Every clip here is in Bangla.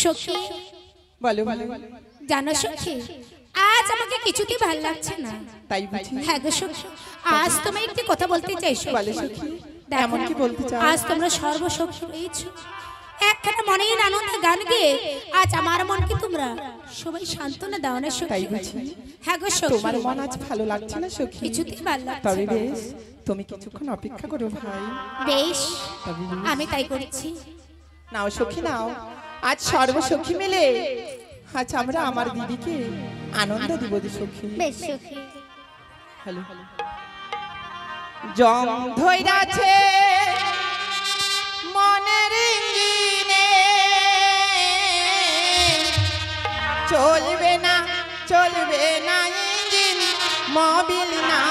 সখী বলো বলো জানো সখী আজ আমাকে কিছুতেই ভালো লাগছে না। তাই বুঝি? হ্যাঁ গো সখী, আজ তুমি একটি কথা বলতে চাই বলো সখী। সখী, দেখো, এমন কি বলতে চাও? আজ তোমরা সর্বসখী রয়েছো, একখানা মনের আনন্দে গান গেয়ে আজ আমার মনকে তোমরা সবাই সান্ত্বনা দাও না তাই সখী। বুঝি? হ্যাঁ গো সখী, তোমার মন আজ ভালো লাগছে না সখী? কিছুতেই ভালো লাগছে তবে না। বেশ, তুমি কিছুক্ষণ অপেক্ষা করো ভাই। বেশ, তবে বেশ। আমি তাই করছি। নাও সখী নাও, আজ সর্বসখী মিলে আজ আমরা আমার দিদিকে আনন্দ দিব যে সখী। বেশ সখী, হ্যালো জং ধইরাছে মনের ইঞ্জিনে, চলবে না চলবে না ইঞ্জিন মোবিল না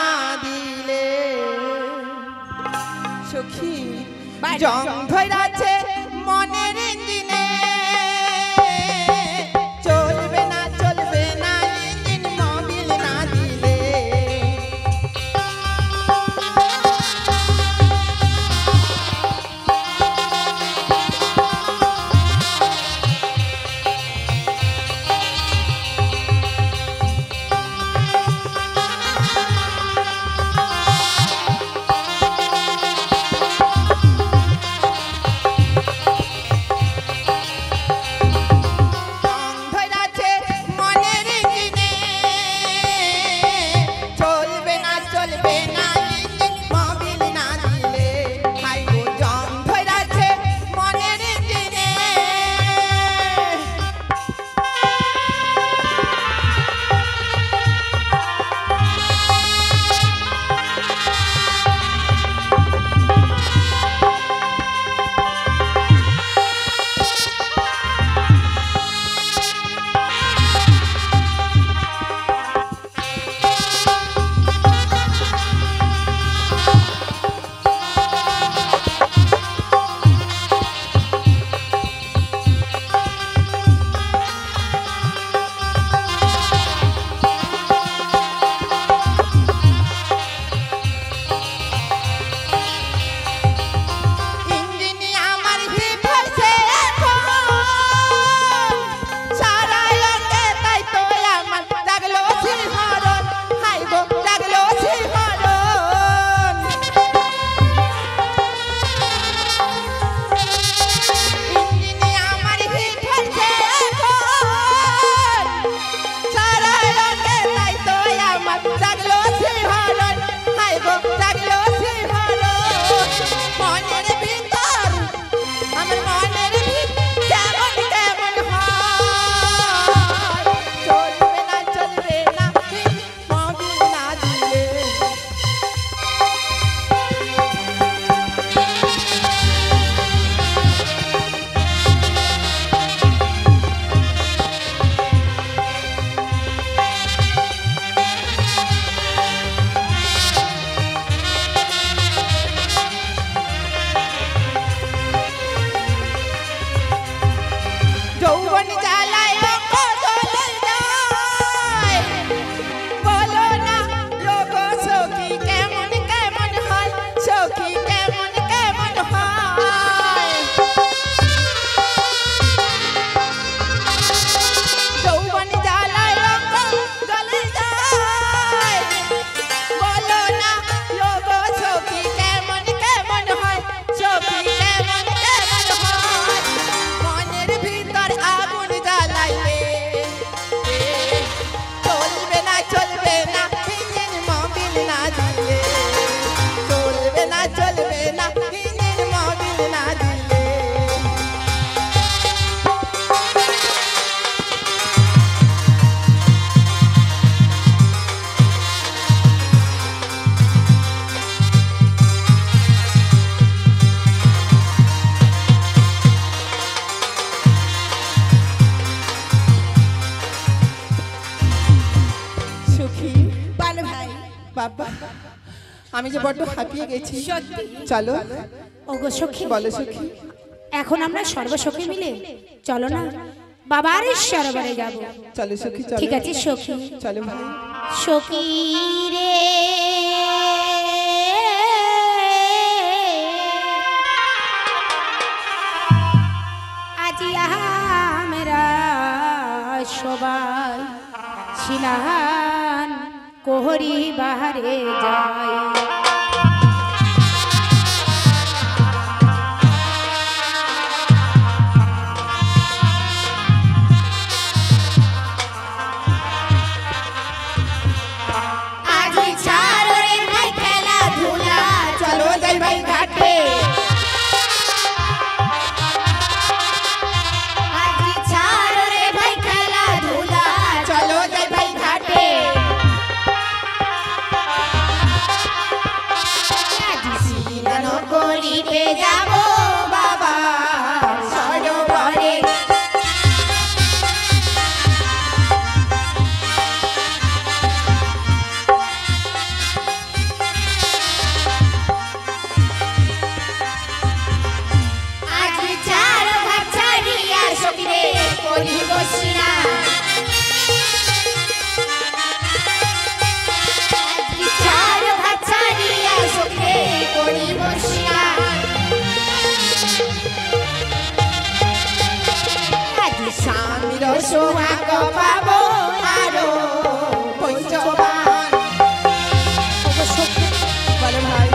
দিলে। সখী জং ধইরাছে মনের ইঞ্জিনে, চলবে না চলবে না ইঞ্জিন মোবিল না দিলে। বাবা আমি যে বড় হাঁপিয়ে গেছি। চলো ওগো সখী, বলো সখী। এখন আমরা সর্বসখী মিলে চলো না বাবার সরোবরে যাব। চলো সখী চলো। ঠিক আছে সখী, চলো ভাই। সখী রে আজি করিবারে যাই। আজি ছাড় রে ভাই খেলাধুলা, চলো যাই ভাই ঘাটে। আজি ছাড় রে ভাই খেলাধুলা, চলো যাই ভাই ঘাটে। আজি স্নান করিতে যাব বাবা সরোবরে। আজি ছাড় ভাত ছাড়িয়া সখিরে করিব স্নান। আজি ছাড় ভাত ছাড়িয়া সখিরে করিব স্নান। আজি স্বামীর সোহাগ পাবো আরো পঞ্চবান। বলে ভাই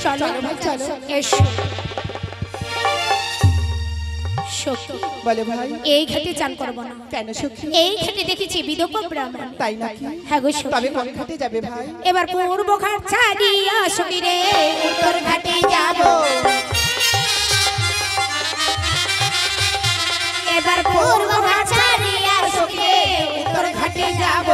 চলো ভাই, চলো। এসো। সখী, বলে ভাই এই ঘাটে চান করবো না। কেন সখী? এই ঘাটে দেখেছি বিধবা ব্রাহ্মণ। তাই নাকি? হ্যাঁ গো সখী। তবে কোন ঘাটে যাবে ভাই? এবার পূর্ব ঘাট ছাড়িয়া সখী রে উত্তর ঘাটে যাব। এবার পূর্ব ঘাট ছাড়িয়া সখিরে উত্তর ঘাটে যাব।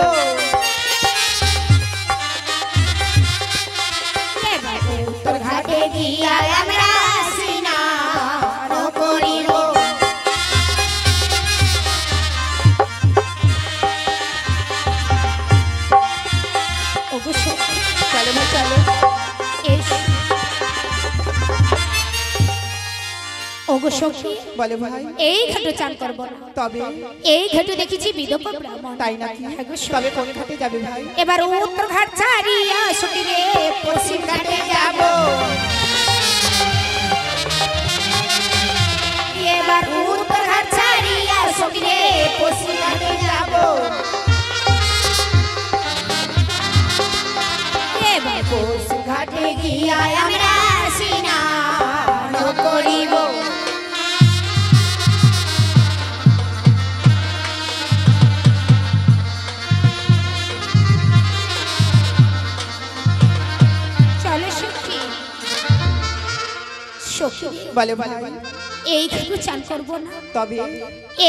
এবার উত্তর ঘাটে গিয়া আমরা স্নান করিব। ওগো সখী, চলো ভাই চলো। এসো। ওগো সখী, বলে ভাই এই ঘাটে চান করবো না। তবে এই ঘাটে দেখেছি বিধবা ব্রাহ্মণ। তাই নাকি? হ্যাঁ গো সখী। তবে কোন ঘাটে যাবে ভাই? এবার উত্তর ঘাট ছাড়িয়া সখী রে পশ্চিম ঘাটে যাব। এবার উত্তর ঘাট ছাড়িয়া সখী রে পশ্চিম ঘাটে যাব। এবার পশ্চিম ঘাটে গিয়া আমরা স্নান করিব। চলো সখী। সখী, বলে ভাই এই ঘাটে চান করবো না। তবে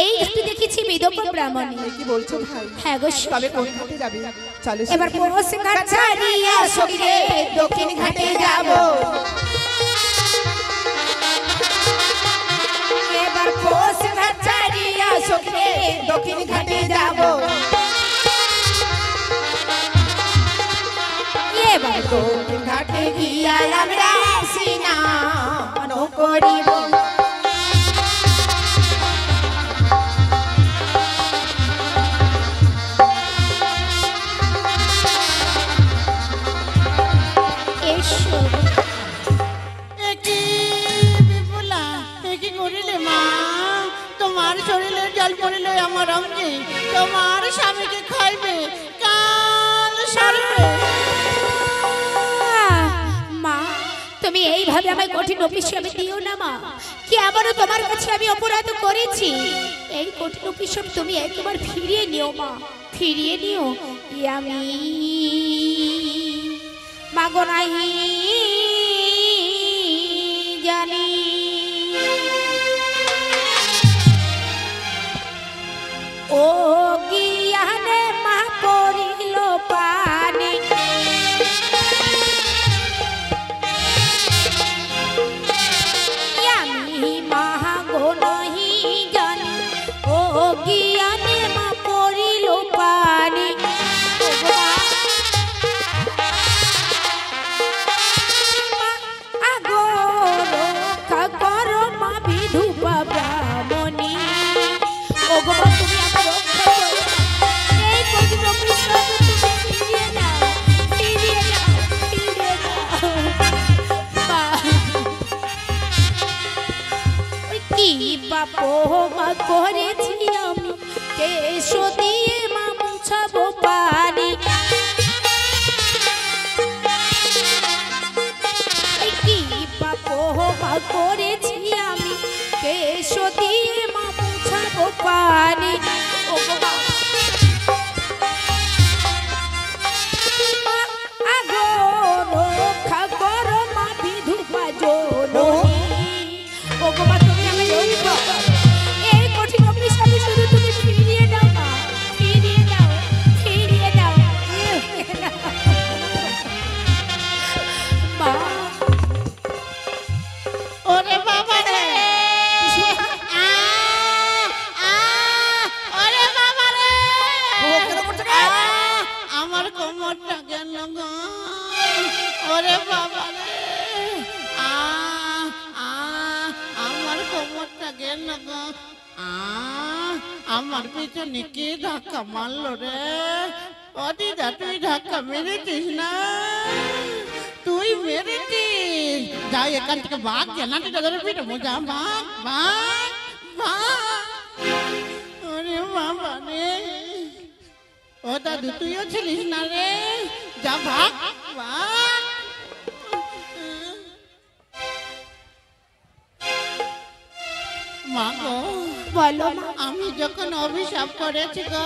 এই ঘাটে দেখেছি বিধবা ব্রাহ্মণ। কি বলছো ভাই? হ্যাঁ গো সখী। তবে কোন ঘাটে যাবে? চলো এবার পশ্চিম ঘাট ছাড়িয়া সখী রে দক্ষিণ ঘাটে যাব। এবার পশ্চিম ঘাট ছাড়িয়া সখী রে দক্ষিণ ঘাটে যাব। এবার দক্ষিণ ঘাটে গিয়া আমরা স্নান করিব। এসো। একি বিপুলা একি করিলে মা, তোমার শরীরে জল পড়িলে আমার অঙ্গে তোমার স্বামীকে খাইবে কাল সারবে। মা, তুমি এইভাবে আমায় কঠিন অভিশাপ দিও না মা। কি আবারও তোমার কাছে আমি অপরাধ করেছি? এই কঠিন অভিশাপ তুমি একবার ফিরিয়ে নিও মা, ফিরিয়ে নিও। আমি মাগো নাহি জানি ও গিয়ানে মা পড়িল পানি। আমি মাগো নাহি জানি ও গিয়ানে মা পড়িল পানি। আগো রক্ষা মা করেছি আমি কেশো দিয়ে মা মুছাবো পানি কি পাপ মা করেছি আমি কেশো দিয়ে মা মুছাবো পানি ও বাবা আগো রক্ষা করো মা বিধবা জননী ও বাবা তুমি আমি রক্ষা করো এই কঠিন অভিশাপ শুধু তুমি ফিরিয়ে দাও না ফিরিয়ে দাও মা ওরে বাবা রে ওরে বাবা রে আমার কোমরটা গেল গো ওরে বাবা রে আমার কোমরটা গেল গো আমার পিছনে কে ধাক্কা মারলো রে ও দিদা তুই ধাক্কা মেরেছিস না তুই মেরেছিস যাই এখান থেকে বাঘ কেনাটিটা ধরে পিঠে মজা বাঘ বাঘ বাঘ ওরে বাবা রে ও দাদু তুইও ছিলিস না রে যা ভাগ ভাগ মা গো বলো মা আমি যখন অভিশাপ করেছি গো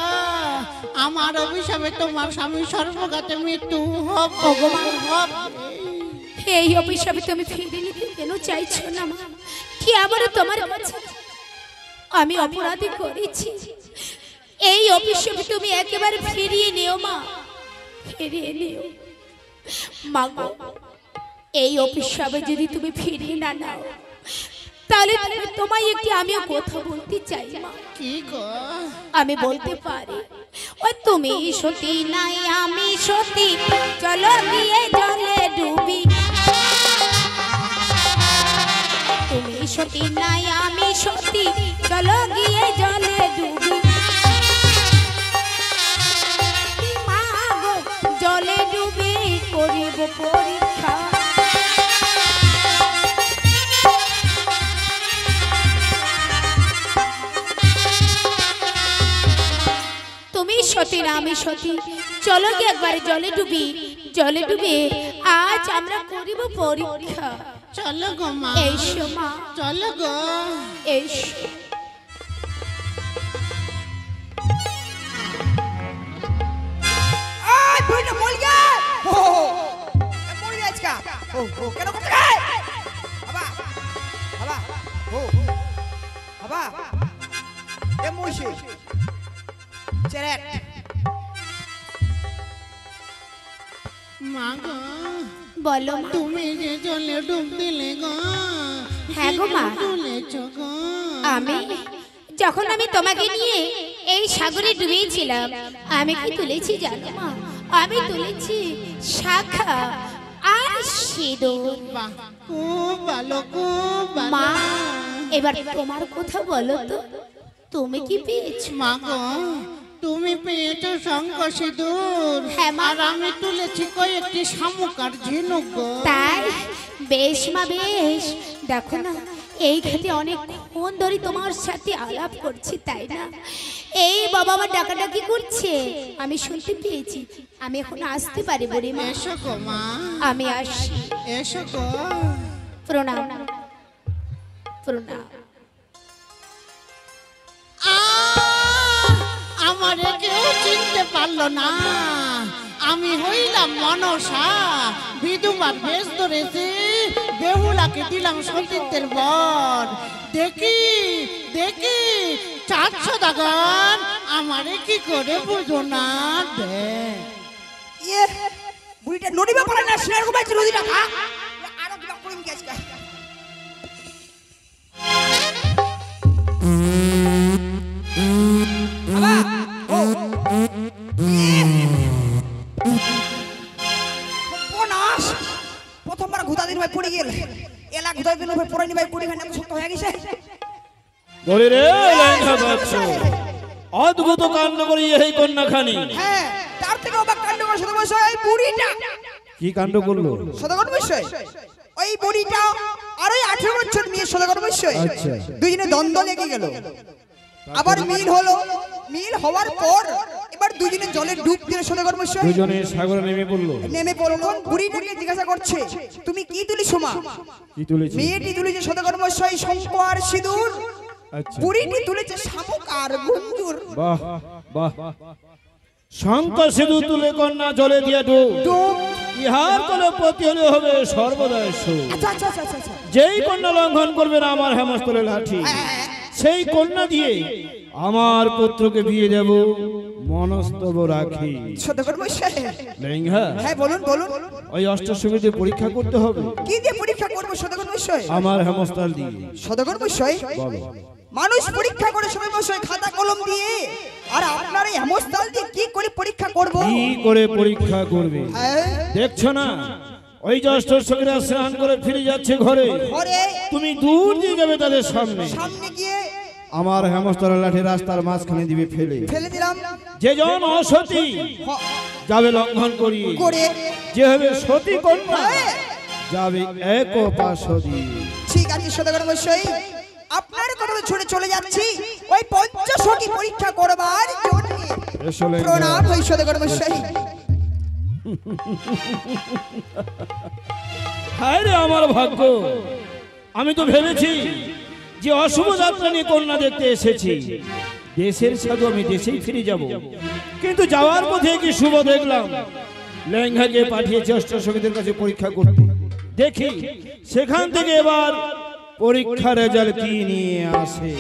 আমার অভিশাপে তোমার স্বামী সর্বঘাতে মৃত্যু হবে ভগবান হবে এই অভিশাপে তুমি ফিরে নিতে কেন চাইছো না মা কি আবার তোমার কাছে আমি অপরাধী করেছি এই অভিশাপে তুমি একেবারে ফিরিয়ে নিও মা ফিরিয়ে নিও মা গো এই অভিশাপে যদি তুমি ফিরিয়ে না নাও তাহলে তোমায় একটি আমিও কথা বলতে চাই মা কি গো আমি বলতে পারি ও তুমি সতী নাই আমি সতী চলো গিয়ে জলে ডুবি তুমি সতী নাই আমি সতী চলো গিয়ে জলে ডুবি মা গো জলে ডুবি করিব পরীক্ষা তুমি সতী না আমি সতী চলো গিয়ে একবার জলে ডুবি আজ আমরা করিব পরীক্ষা চলো গো মা এসো মা চলো গো এসো আয় তুই না মল গে ও মরে যাস কা ও কেন করতে গায় বাবা বাবা ও বাবা এ মইছে চেরেট মা গো বলো মা তুমি যে জলে ডুব দিলে গো হ্যাঁ গো মা তুলেছ গো আমি যখন আমি তোমাকে নিয়ে এই সাগরে ডুবিয়েছিলাম আমি কি তুলেছি জানো মা আমি তুলেছি শাখা আর সিঁদুর বাহ খুব ভালো খুব ভালো মা এবার তোমার কথা বলো তো তুমি কি পেয়েছো মা গো তুমি পেয়েছো শঙ্খ সিঁদুর হ্যাঁ মা। আর আমি তুলেছি কয়েকটি শামুক আর ঝিনুক গো তাই বেশ মা বেশ দেখো না এই খেতে অনেকক্ষণ ধরে তোমার সাথে আলাপ করছি তাই না এই বাবা আমার ডাকাডাকি করছে আমি শুনতে পেয়েছি আমি এখন আসতে পারি বুড়ি মা এসো গো মা আমি আসি এসো গো প্রণাম প্রণাম আমারে কেউ চিনতে পারলো না আমি হইলাম মনসা বিধবার বেশ ধরেছি বেহুলাকে দিলাম সতীত্বের বর দেখি দেখি চারশো দাগান আমারে কি করে বুঝো না দে ইয়ে বুড়িটা নদীবা পারে না সিনার গোবাইছে নদীটা খা আরো কিবা করিম কি আজকে বাবা ও পনাস প্রথমবার ঘুতা দিন ভাই পড়ে গেল এলা ঘুতা দিন ভাই পড়ে নি ভাই পড়ে খানে শক্ত হয়ে গেছে বলি রে ল্যাংড়া বাচ্চ অদ্ভুত কাণ্ড করি এই কন্যাখানি হ্যাঁ তার থেকে অবাক কাণ্ড করে সাথে বসে এই বুড়িটা কি কাণ্ড করলো সদাগর বিষয় ওই বুড়িটা আর ওই 18 বছর মেয়ে সদাগর মশাই আচ্ছা। দুজনে দ্বন্দ্ব লেগে গেল। আবার মিল হলো, মিল হওয়ার পর এবার দুজনে জলে ডুব দিল সদাগর মশাই। দুজনে সাগরে নেমে পড়লো। নেমে পড়লো, বুড়িটাকে জিজ্ঞাসা করছে তুমি কি তুলিছো মা? কি তুলেছে? মেয়েটি তুলেছে সদাগর মশাই শঙ্খ আর সিঁদুর, আচ্ছা, বুড়িটি তুলেছে শামুক আর গুঞ্জুর। বাহ বাহ। শঙ্খ সিঁদুর তুলে কন্যা জলে দিয়া ডুব, ডুব। ইহার কোনো প্রতি হলে হবে সর্বদাই সুখ। আচ্ছা আচ্ছা আচ্ছা আচ্ছা, আচ্ছা। যেই কন্যা লঙ্ঘন করবে না আমার হেমস্তলে লাঠি, সেই কন্যা দিয়ে আমার পুত্রকে বিয়ে দেব মনস্তব রাখি। সদাগর মশাই লেঙ্গা, হ্যাঁ বলুন বলুন, ওই অষ্টসঙ্গীতে পরীক্ষা করতে হবে কি দিয়ে পরীক্ষা করবো সদাগর মশাই? আমার হেমস্তল দিয়ে। সদাগর মশাই বলো। মানুষ পরীক্ষা করে সবাই মশাই খাতা কলম দিয়ে, আর আপনার এই হেমস্থাল দিয়ে কি করে পরীক্ষা করব? কি করে পরীক্ষা করবে? হ্যাঁ, দেখছো না ওই যে অষ্টসঙ্গীরা স্নান করে ফিরে যাচ্ছে ঘরে, ঘরে তুমি দূর দিয়ে যাবে তাদের সামনে, সামনে গিয়ে আমার হেমস্তলের লাঠি রাস্তার মাঝখানে দিবে ফেলে। ফেলে দিলাম। যে জন অসতী হ- যাবে লঙ্ঘন করি, করে যে হবে সতী কন্যা হ্যাঁ। যাবে এক পাশদি। ঠিক আছে সদাগর মশাই, আপনার কথা ছুটে চলে যাচ্ছি ওই পঞ্চসখী পরীক্ষা করবার জন্য। এসো লেঙ্গা। প্রণাম হই সদাগর মশাই। হায় রে আমার ভাগ্য, আমি তো ভেবেছি যে অশুভ যাত্রা নিয়ে কন্যা দেখতে এসেছি, দেশের সাধু আমি দেশেই ফিরে যাব, কিন্তু যাওয়ার পথে কি শুভ দেখলাম, লেঙ্গাকে পাঠিয়েছে অষ্টসখীদের কাছে পরীক্ষা করতে। দেখি সেখান থেকে এবার পরীক্ষার রেজাল্ট কি নিয়ে আসে।